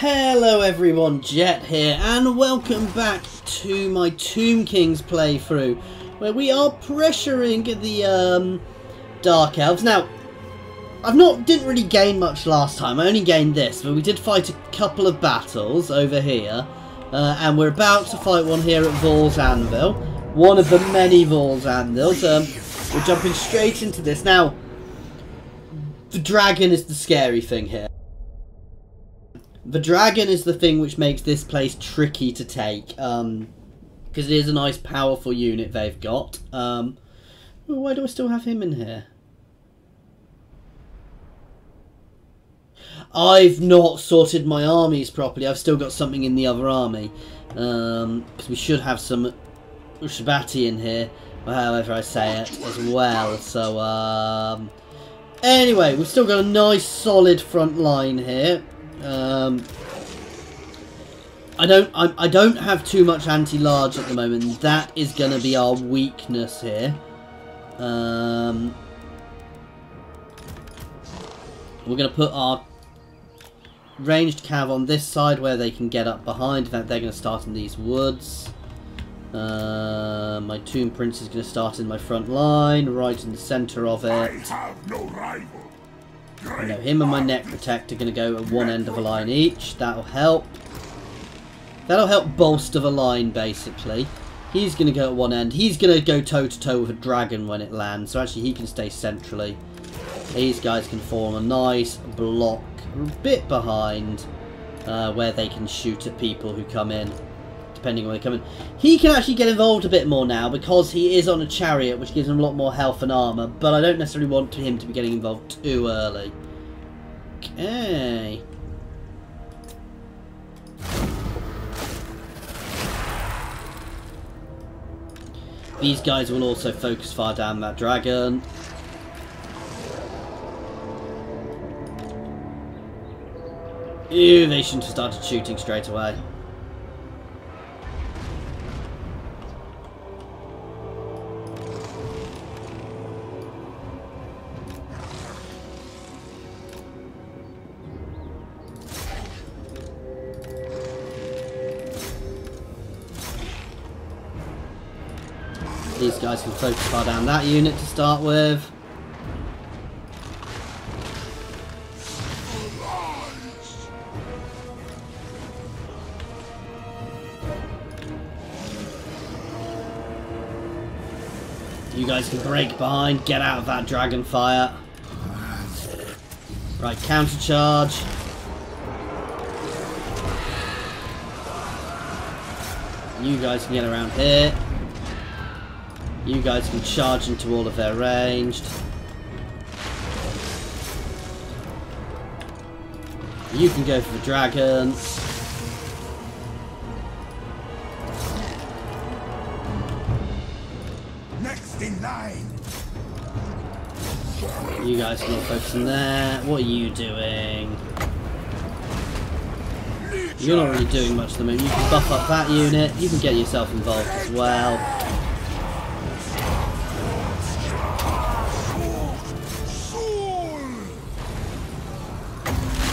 Hello everyone, Jet here, and welcome back to my Tomb Kings playthrough, where we are pressuring the Dark Elves. Now, didn't really gain much last time. I only gained this, but we did fight a couple of battles over here, and we're about to fight one here at Vaul's Anvil, one of the many Vaul's Anvils. We're jumping straight into this now. The dragon is the scary thing here. The dragon is the thing which makes this place tricky to take, because it is a nice powerful unit they've got. Why do I still have him in here? I've not sorted my armies properly. I've still got something in the other army, because we should have some Ushabati in here, or however I say it, as well. So, anyway, we've still got a nice solid front line here. I don't have too much anti-large at the moment. That is going to be our weakness here. We're going to put our ranged cav on this side where they can get up behind. That they're going to start in these woods. My Tomb Prince is going to start in my front line, right in the centre of it. I have no rival. I know him and my Neck Protect are going to go at one end of a line each. That'll help. That'll help bolster the line, basically. He's going to go at one end. He's going to go toe-to-toe with a dragon when it lands. So actually he can stay centrally. These guys can form a nice block a bit behind where they can shoot at people who come in. Depending on where they come in. He can actually get involved a bit more now because he is on a chariot, which gives him a lot more health and armour, but I don't necessarily want him to be getting involved too early. Okay. These guys will also focus fire down that dragon. Ew, they shouldn't have started shooting straight away. These guys can focus fire down that unit to start with. You guys can break behind, get out of that dragon fire. Right, counter charge. You guys can get around here. You guys can charge into all of their ranged. You can go for the dragon. Next in line. You guys can all focus in there. What are you doing? You're not really doing much at the moment. You can buff up that unit. You can get yourself involved as well.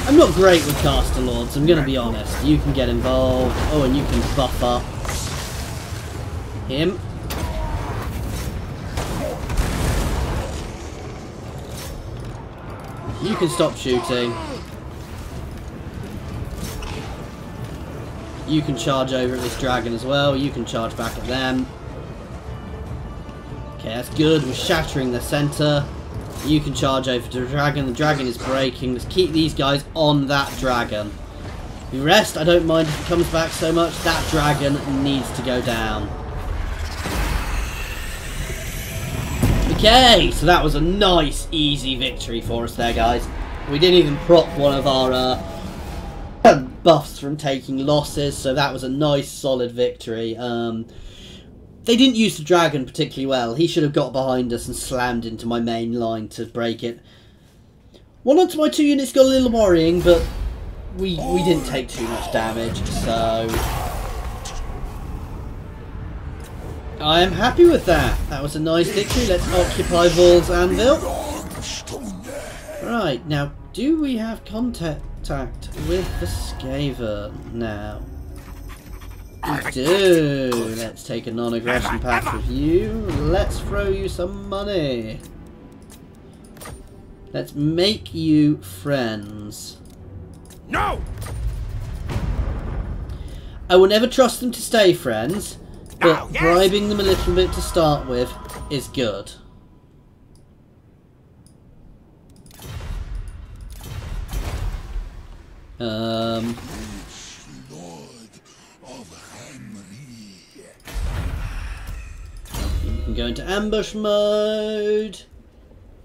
I'm not great with Caster Lords, I'm going to be honest. You can get involved. Oh, and you can buff up him. You can stop shooting. You can charge over at this dragon as well. You can charge back at them. Okay, that's good. We're shattering the centre. You can charge over to the dragon. The dragon is breaking. Let's keep these guys on that dragon. The rest, I don't mind if it comes back so much. That dragon needs to go down. Okay, so that was a nice, easy victory for us there, guys. We didn't even prop one of our buffs from taking losses, so that was a nice, solid victory. They didn't use the dragon particularly well. He should have got behind us and slammed into my main line to break it. One onto my two units got a little worrying, but we didn't take too much damage, so I am happy with that. That was a nice victory. Let's occupy Vaul's Anvil. Right, now, do we have contact? contact with the Skaven now. We do. Let's take a non-aggression pact with you. Let's throw you some money. Let's make you friends. No! I will never trust them to stay friends, but yes. bribing them a little bit to start with is good. You can go into ambush mode.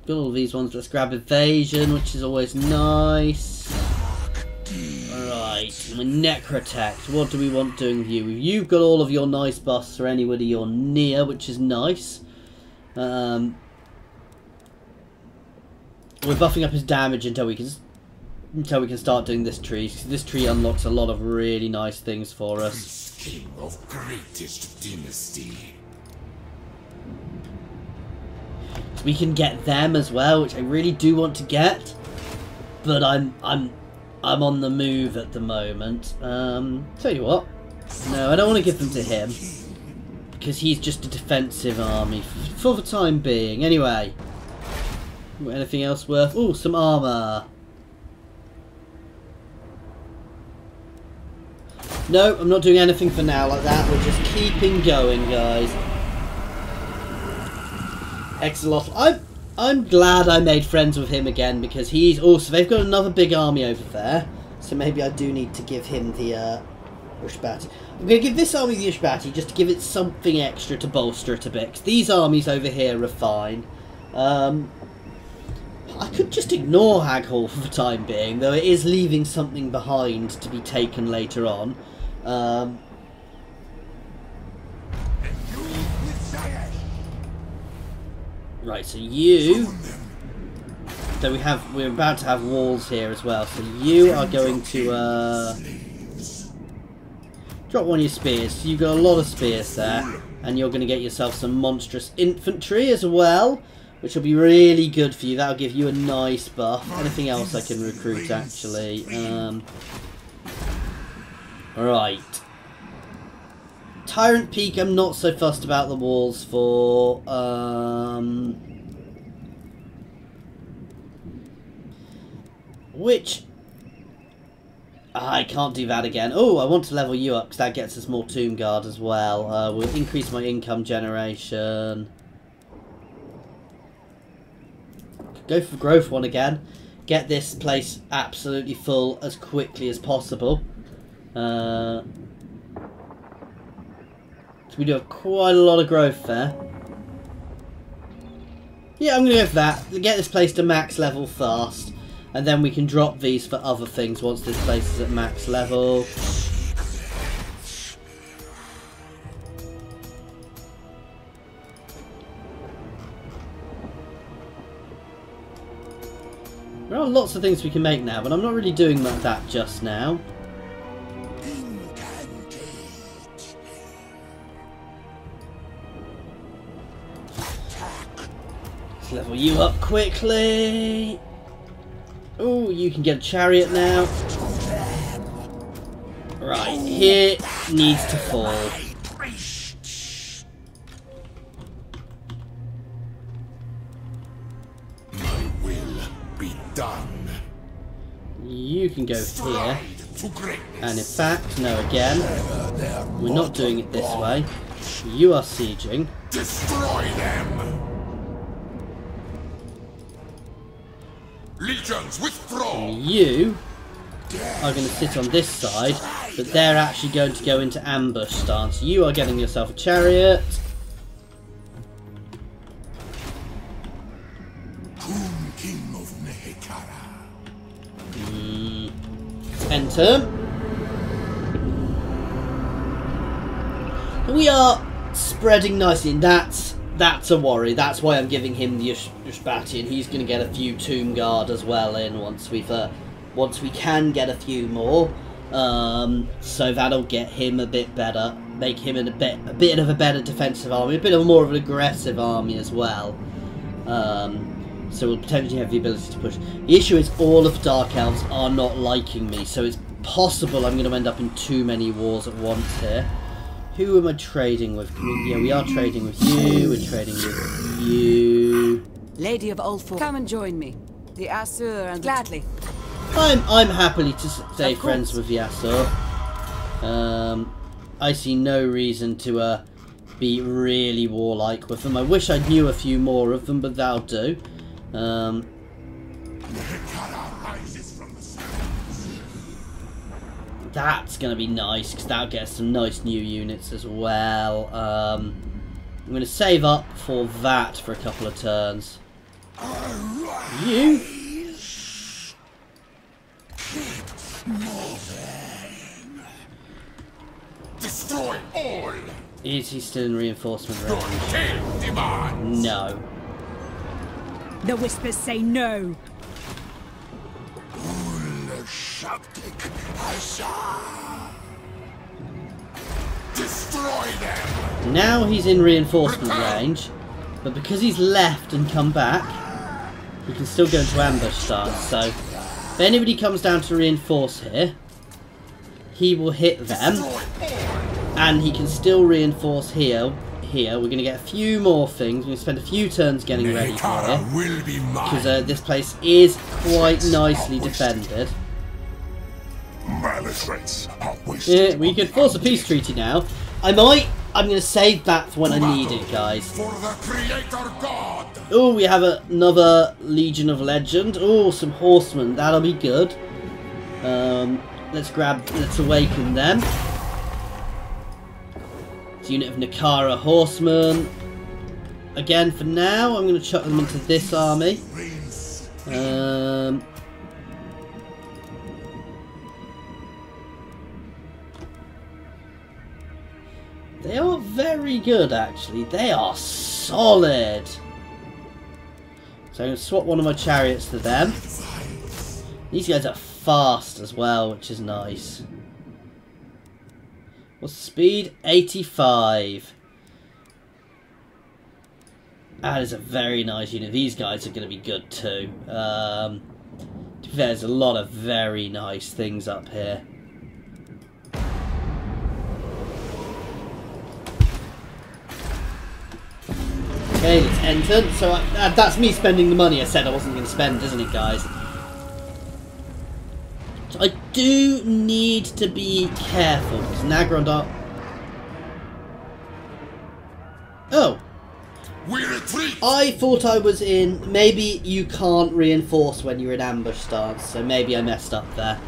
Got all these ones. Let's grab evasion, which is always nice. Right, Necrotect. What do we want doing with you? You've got all of your nice buffs for anybody you're near, which is nice. We're buffing up his damage until we can start doing this tree. This tree unlocks a lot of really nice things for us. King of greatest dynasty. We can get them as well, which I really do want to get, but I'm on the move at the moment. Tell you what, no, I don't want to give them to him because he's just a defensive army for the time being. Anyway, anything else worth? Oh, some armor. No, I'm not doing anything for now like that. We're just keeping going, guys. Exiles. I'm glad I made friends with him again because he's also. They've got another big army over there, so maybe I do need to give him the Ushbati. I'm going to give this army the Ushbati just to give it something extra to bolster it a bit. 'Cause these armies over here are fine. I could just ignore Hag Hall for the time being, though it is leaving something behind to be taken later on. Right, so you. So we're about to have walls here as well. So you are going to drop one of your spears. You've got a lot of spears there, and you're going to get yourself some monstrous infantry as well, which will be really good for you. That'll give you a nice buff. Anything else I can recruit actually? Right. Tyrant Peak, I'm not so fussed about the walls for. Which I can't do that again. Oh, I want to level you up because that gets us more Tomb Guard as well. We'll increase my income generation. Go for growth one again. Get this place absolutely full as quickly as possible. So we do have quite a lot of growth there. Yeah, I'm going to go for that. Get this place to max level fast. And then we can drop these for other things once this place is at max level. There are lots of things we can make now, but I'm not really doing that just now. Let's level you up quickly. Oh, you can get a chariot now. Right, here needs to fall. My will be done. You can go here. And in fact, no, again, we're not doing it this way. You are sieging. Destroy them. Legions withdraw. And you are going to sit on this side, but they're actually going to go into ambush stance. You are getting yourself a chariot. King of Nehek. Enter. We are spreading nicely, and that's a worry. That's why I'm giving him the Ushbati, and he's going to get a few Tomb Guard as well in once we can get a few more. So that'll get him a bit better, make him a bit of a better defensive army, a bit of more of an aggressive army as well. So we'll potentially have the ability to push. The issue is all of the Dark Elves are not liking me, so it's possible I'm going to end up in too many wars at once here. Who am I trading with? Yeah, we are trading with you. We're trading with you. Lady of Ulfor, come and join me. The Asur and gladly. I'm happily to stay friends with the Asur. I see no reason to be really warlike with them. I wish I knew a few more of them, but that'll do. That's going to be nice, because that'll get some nice new units as well. I'm going to save up for that for a couple of turns. You? Destroy all! Is he still in reinforcement range? No. The whispers say no. Destroy them! Now he's in reinforcement range, but because he's left and come back, he can still go into ambush stance. So if anybody comes down to reinforce here, he will hit them, and he can still reinforce here. We're going to get a few more things. We're going to spend a few turns getting ready for it, because this place is quite nicely defended. Yeah, we could force a peace treaty now. I'm going to save that for when I need it, guys. Oh, we have another Legion of Legend. Oh, some horsemen. That'll be good. Let's awaken them. It's a unit of Nakara horsemen. Again, for now, I'm going to chuck them into this army. They are very good, actually. They are solid. So I'm going to swap one of my chariots to them. These guys are fast as well, which is nice. What's the speed? 85. That is a very nice unit. These guys are going to be good too. There's a lot of very nice things up here. Okay, let's enter. So that's me spending the money I said I wasn't going to spend, isn't it, guys? So I do need to be careful, because Nagrand... Oh! We retreat. I thought I was in... Maybe you can't reinforce when you're in ambush stance, so maybe I messed up there.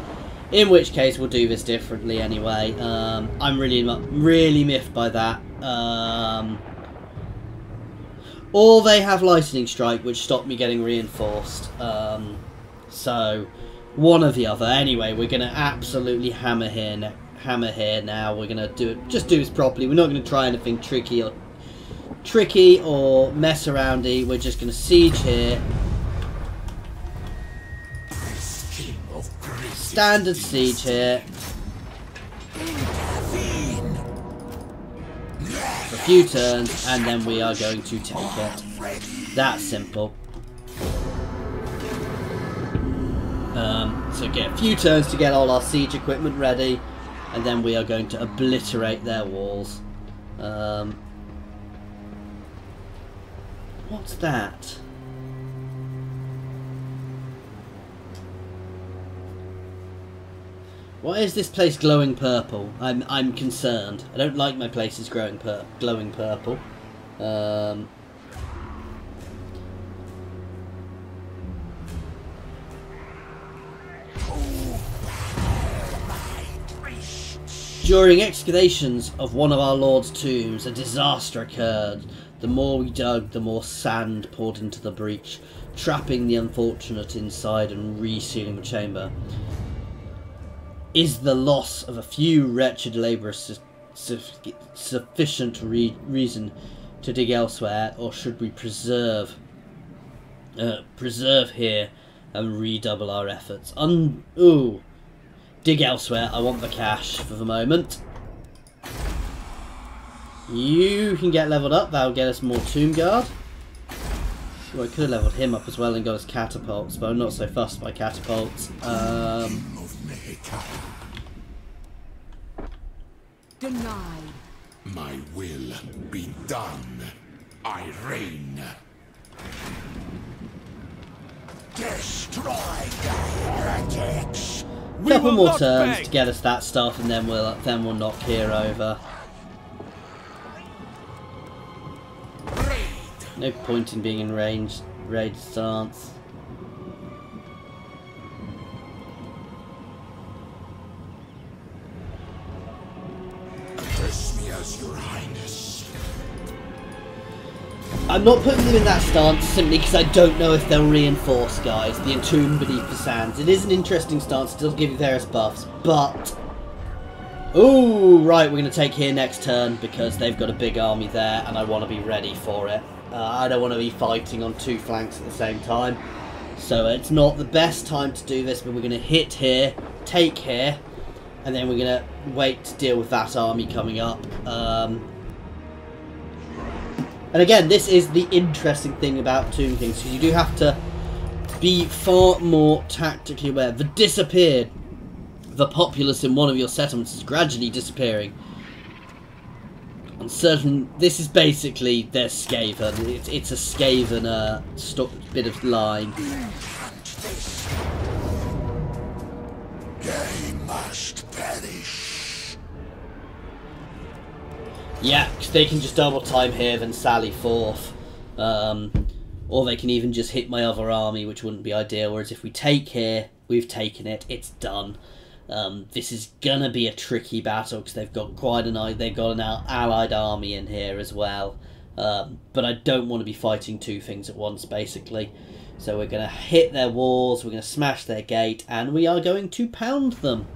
In which case, we'll do this differently anyway. I'm really miffed by that. Or they have Lightning Strike, which stopped me getting reinforced. So, one or the other. Anyway, we're going to absolutely hammer here now. We're going to do this properly. We're not going to try anything tricky or mess aroundy. We're just going to siege here. Standard siege here. For a few turns, and then we are going to take it. That's simple. So get a few turns to get all our siege equipment ready, and then we are going to obliterate their walls. What's that? Why is this place glowing purple? I'm concerned. I don't like my places glowing purple. During excavations of one of our Lord's tombs, a disaster occurred. The more we dug, the more sand poured into the breach, trapping the unfortunate inside and resealing the chamber. Is the loss of a few wretched labourers sufficient reason to dig elsewhere, or should we preserve here and redouble our efforts? Ooh. Dig elsewhere. I want the cash for the moment. You can get leveled up. That'll get us more Tomb Guard. Well, I could have leveled him up as well and got his catapults, but I'm not so fussed by catapults. Of Nehek. Denied. My will be done. I reign. Destroy the heretics. Couple more turns to get us that stuff, and then we'll knock here over. No point in being in raid stance. Address me as your highness. I'm not putting them in that stance simply because I don't know if they'll reinforce, guys. The Entomb Beneath the Sands. It is an interesting stance. It does give you various buffs, but... Ooh, right, we're going to take here next turn because they've got a big army there and I want to be ready for it. I don't want to be fighting on two flanks at the same time. So it's not the best time to do this, but we're going to hit here, take here, and then we're going to wait to deal with that army coming up. And again, this is the interesting thing about Tomb Kings, because you do have to be far more tactically aware. The disappeared. The populace in one of your settlements is gradually disappearing. On certain, this is basically their Skaven. It's a Skaven bit of line. They must perish. Yeah, because they can just double time here, then sally forth. Or they can even just hit my other army, which wouldn't be ideal. Whereas if we take here, we've taken it, it's done. This is gonna be a tricky battle because they've got they've got an allied army in here as well. But I don't want to be fighting two things at once, basically. So we're gonna hit their walls, we're gonna smash their gate, and we are going to pound them.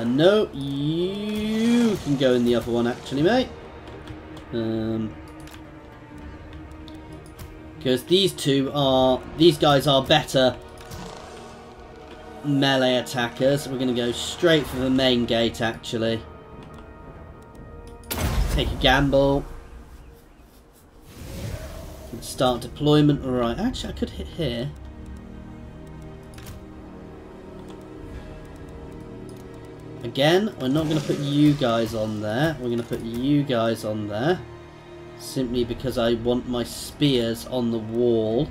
No, you can go in the other one actually, mate. Because these guys are better melee attackers. We're going to go straight for the main gate actually. Take a gamble. Start deployment. Alright, actually I could hit here. Again, we're not going to put you guys on there. We're going to put you guys on there. Simply because I want my spears on the wall.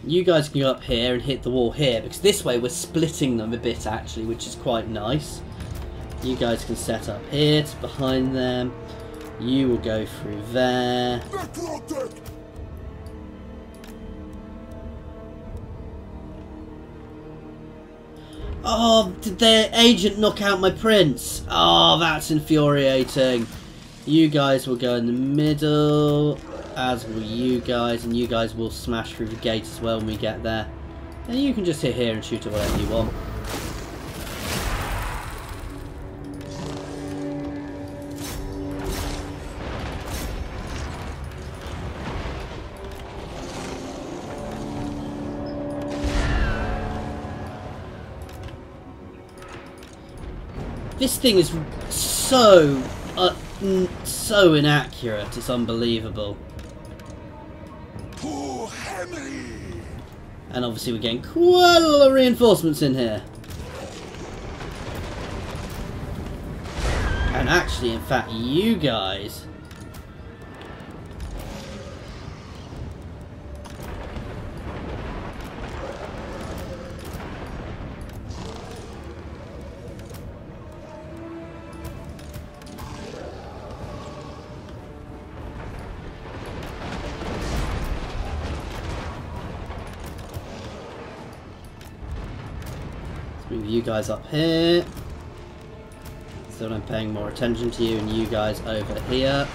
You guys can go up here and hit the wall here, because this way we're splitting them a bit actually, which is quite nice. You guys can set up here to behind them. You will go through there. Oh, did their agent knock out my prince? Oh, that's infuriating. You guys will go in the middle, as will you guys, and you guys will smash through the gate as well when we get there. And you can just hit here and shoot at whatever you want. This thing is so inaccurate, it's unbelievable. And obviously we're getting quite a lot of reinforcements in here. And actually, in fact, you guys... Move you guys up here, so I'm paying more attention to you, and you guys over here,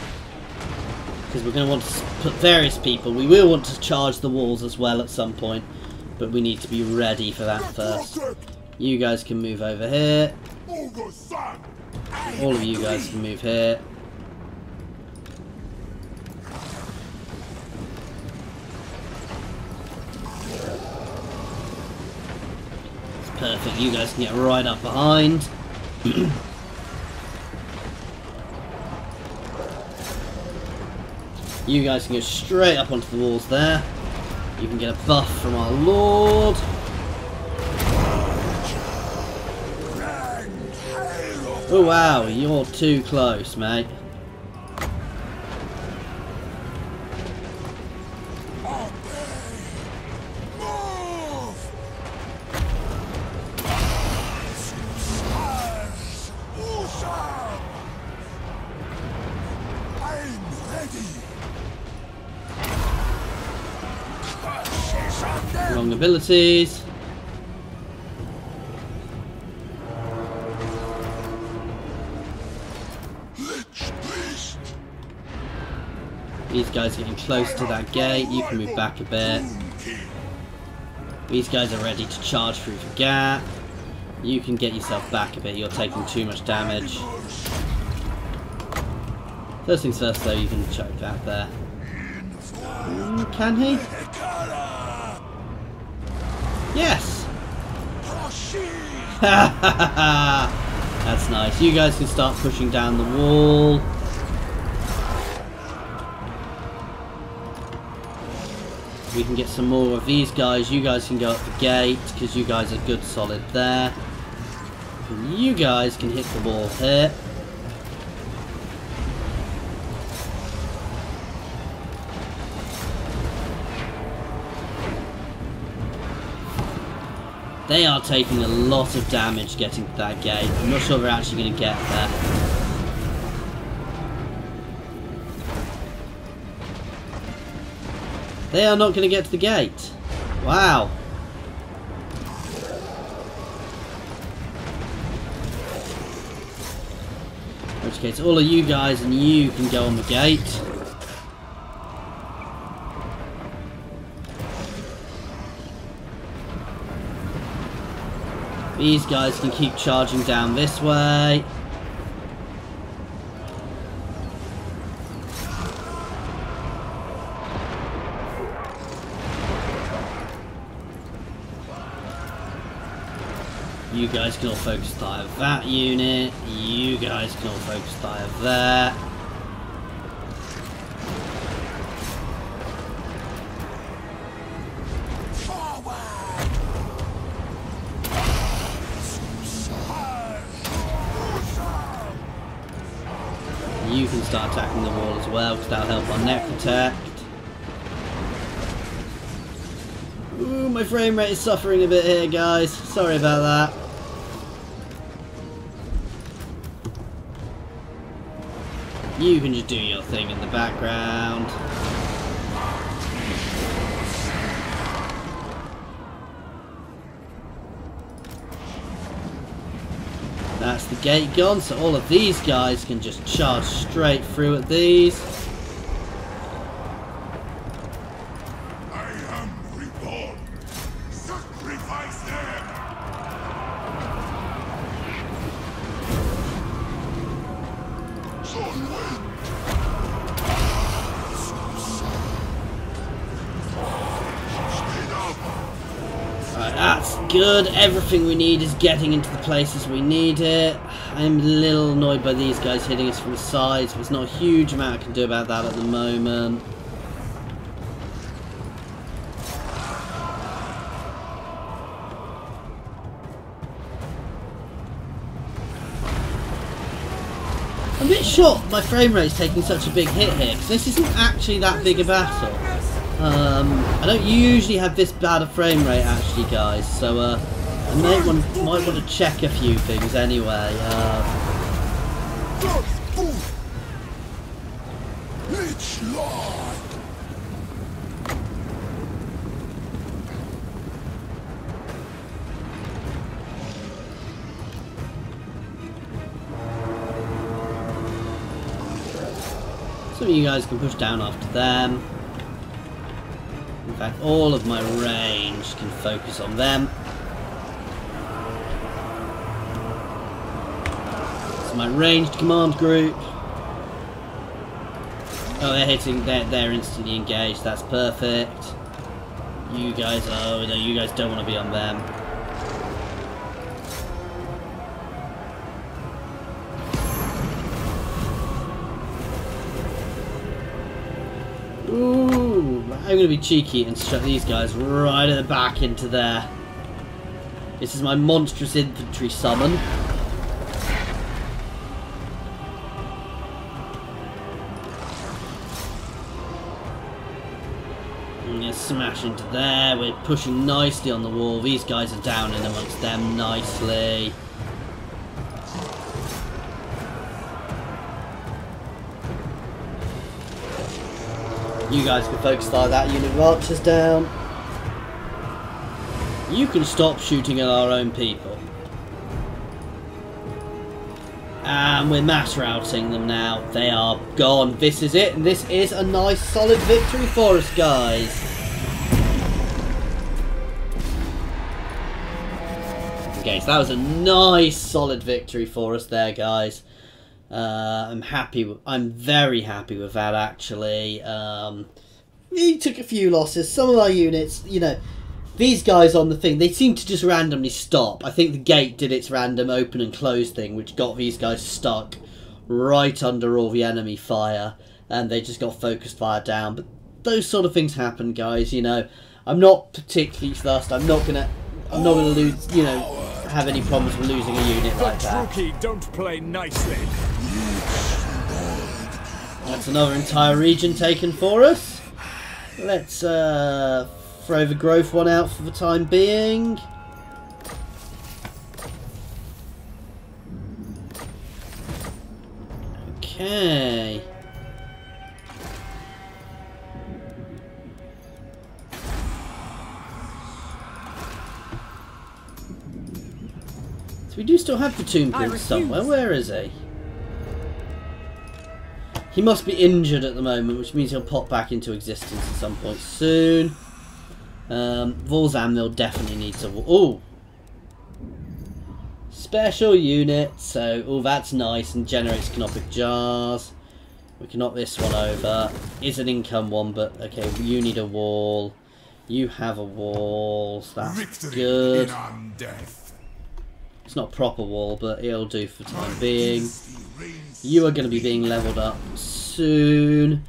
because we're going to want to put various people. We will want to charge the walls as well at some point, but we need to be ready for that first. You guys can move over here. All of you guys can move here. Perfect, you guys can get right up behind. You guys can go straight up onto the walls there. You can get a buff from our Lord. Oh wow, you're too close, mate. Wrong abilities. These guys are getting close to that gate. You can move back a bit. These guys are ready to charge through the gap. You can get yourself back a bit. You're taking too much damage. First things first, though, you can choke that there. Can he? Yes! That's nice. You guys can start pushing down the wall. We can get some more of these guys. You guys can go up the gate because you guys are good solid there. And you guys can hit the wall here. They are taking a lot of damage getting to that gate. I'm not sure they're actually going to get there. They are not going to get to the gate. Wow. In which case, all of you guys and you can go on the gate. These guys can keep charging down this way. You guys can all focus fire that unit. You guys can all focus fire there. You can start attacking the wall as well, because that'll help on net protect. Ooh, my frame rate is suffering a bit here, guys. Sorry about that. You can just do your thing in the background. That's the gate gone, so all of these guys can just charge straight through at these. I am reborn. Sacrifice them. Right, that's good. Everything we need is getting into the places we need it. I'm a little annoyed by these guys hitting us from the sides. There's not a huge amount I can do about that at the moment. I'm a bit shocked my frame rate's taking such a big hit here, because this isn't actually that big a battle. I don't usually have this bad a frame rate actually, guys, so I might want to check a few things anyway. Some of you guys can push down after them. In fact, all of my range can focus on them. So my ranged command group. Oh, they're hitting. They're instantly engaged. That's perfect. You guys, oh no, you guys don't want to be on them. Ooh, I'm going to be cheeky and shut these guys right at the back into there. This is my monstrous infantry summon. I'm going to smash into there. We're pushing nicely on the wall. These guys are down in amongst them nicely. You guys can focus like that unit of archers down. You can stop shooting at our own people. And we're mass routing them now. They are gone. This is it. And this is a nice solid victory for us, guys. Okay, so that was a nice solid victory for us there, guys. I'm happy. I'm very happy with that, actually. We took a few losses. Some of our units, you know, these guys on the thing, they seem to just randomly stop. I think the gate did its random open and close thing, which got these guys stuck right under all the enemy fire, and they just got focused fire down. But those sort of things happen, guys. You know, I'm not particularly fussed. I'm not gonna lose. You know, have any problems with losing a unit like that. Rookie, don't play nicely. That's another entire region taken for us. Let's throw the growth one out for the time being. Okay. So we do still have the Tomb Prince somewhere. Where is he? He must be injured at the moment, which means he'll pop back into existence at some point soon. Vaul's Anvil definitely needs a... Ooh! Special unit. So, oh, that's nice. And generates canopic jars. We can knock this one over. Is an income one, but okay, you need a wall. You have a wall, so that's Victory good. in undeath. It's not a proper wall, but it'll do for the time being. You are going to be being leveled up soon.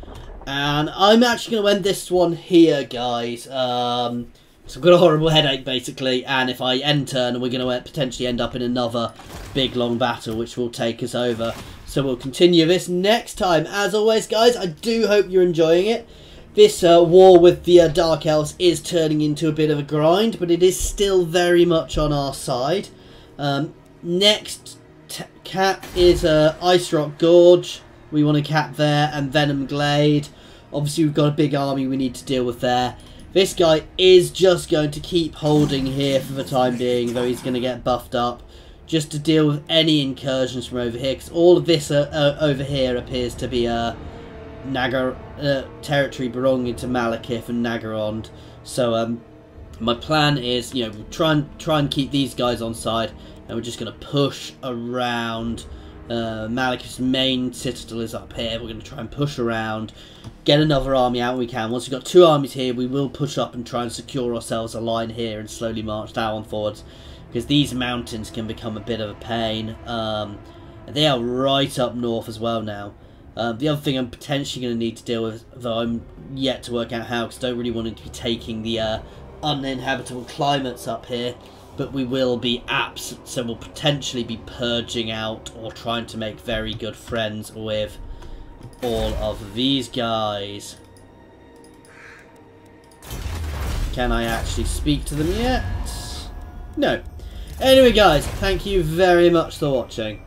And I'm actually going to end this one here, guys. So I've got a horrible headache, basically. And if I end turn, we're going to potentially end up in another big, long battle, which will take us over. So we'll continue this next time. As always, guys, I do hope you're enjoying it. This war with the Dark Elves is turning into a bit of a grind, but it is still very much on our side. Next cap is Ice Rock Gorge. We want to cap there, and Venom Glade. Obviously, we've got a big army we need to deal with there. This guy is just going to keep holding here for the time being, though he's going to get buffed up, just to deal with any incursions from over here, because all of this over here appears to be territory belonging to Malekith and Nagarond. So my plan is, you know, try and keep these guys on side, and we're just going to push around. Malekith's main citadel is up here. We're going to try and push around, get another army out when we can. Once we've got two armies here, we will push up and try and secure ourselves a line here and slowly march down forwards, because these mountains can become a bit of a pain. They are right up north as well now. The other thing I'm potentially going to need to deal with, though I'm yet to work out how, because I don't really want to be taking the uninhabitable climates up here, but we will be absent, so we'll potentially be purging out or trying to make very good friends with all of these guys. Can I actually speak to them yet? No. Anyway, guys, thank you very much for watching.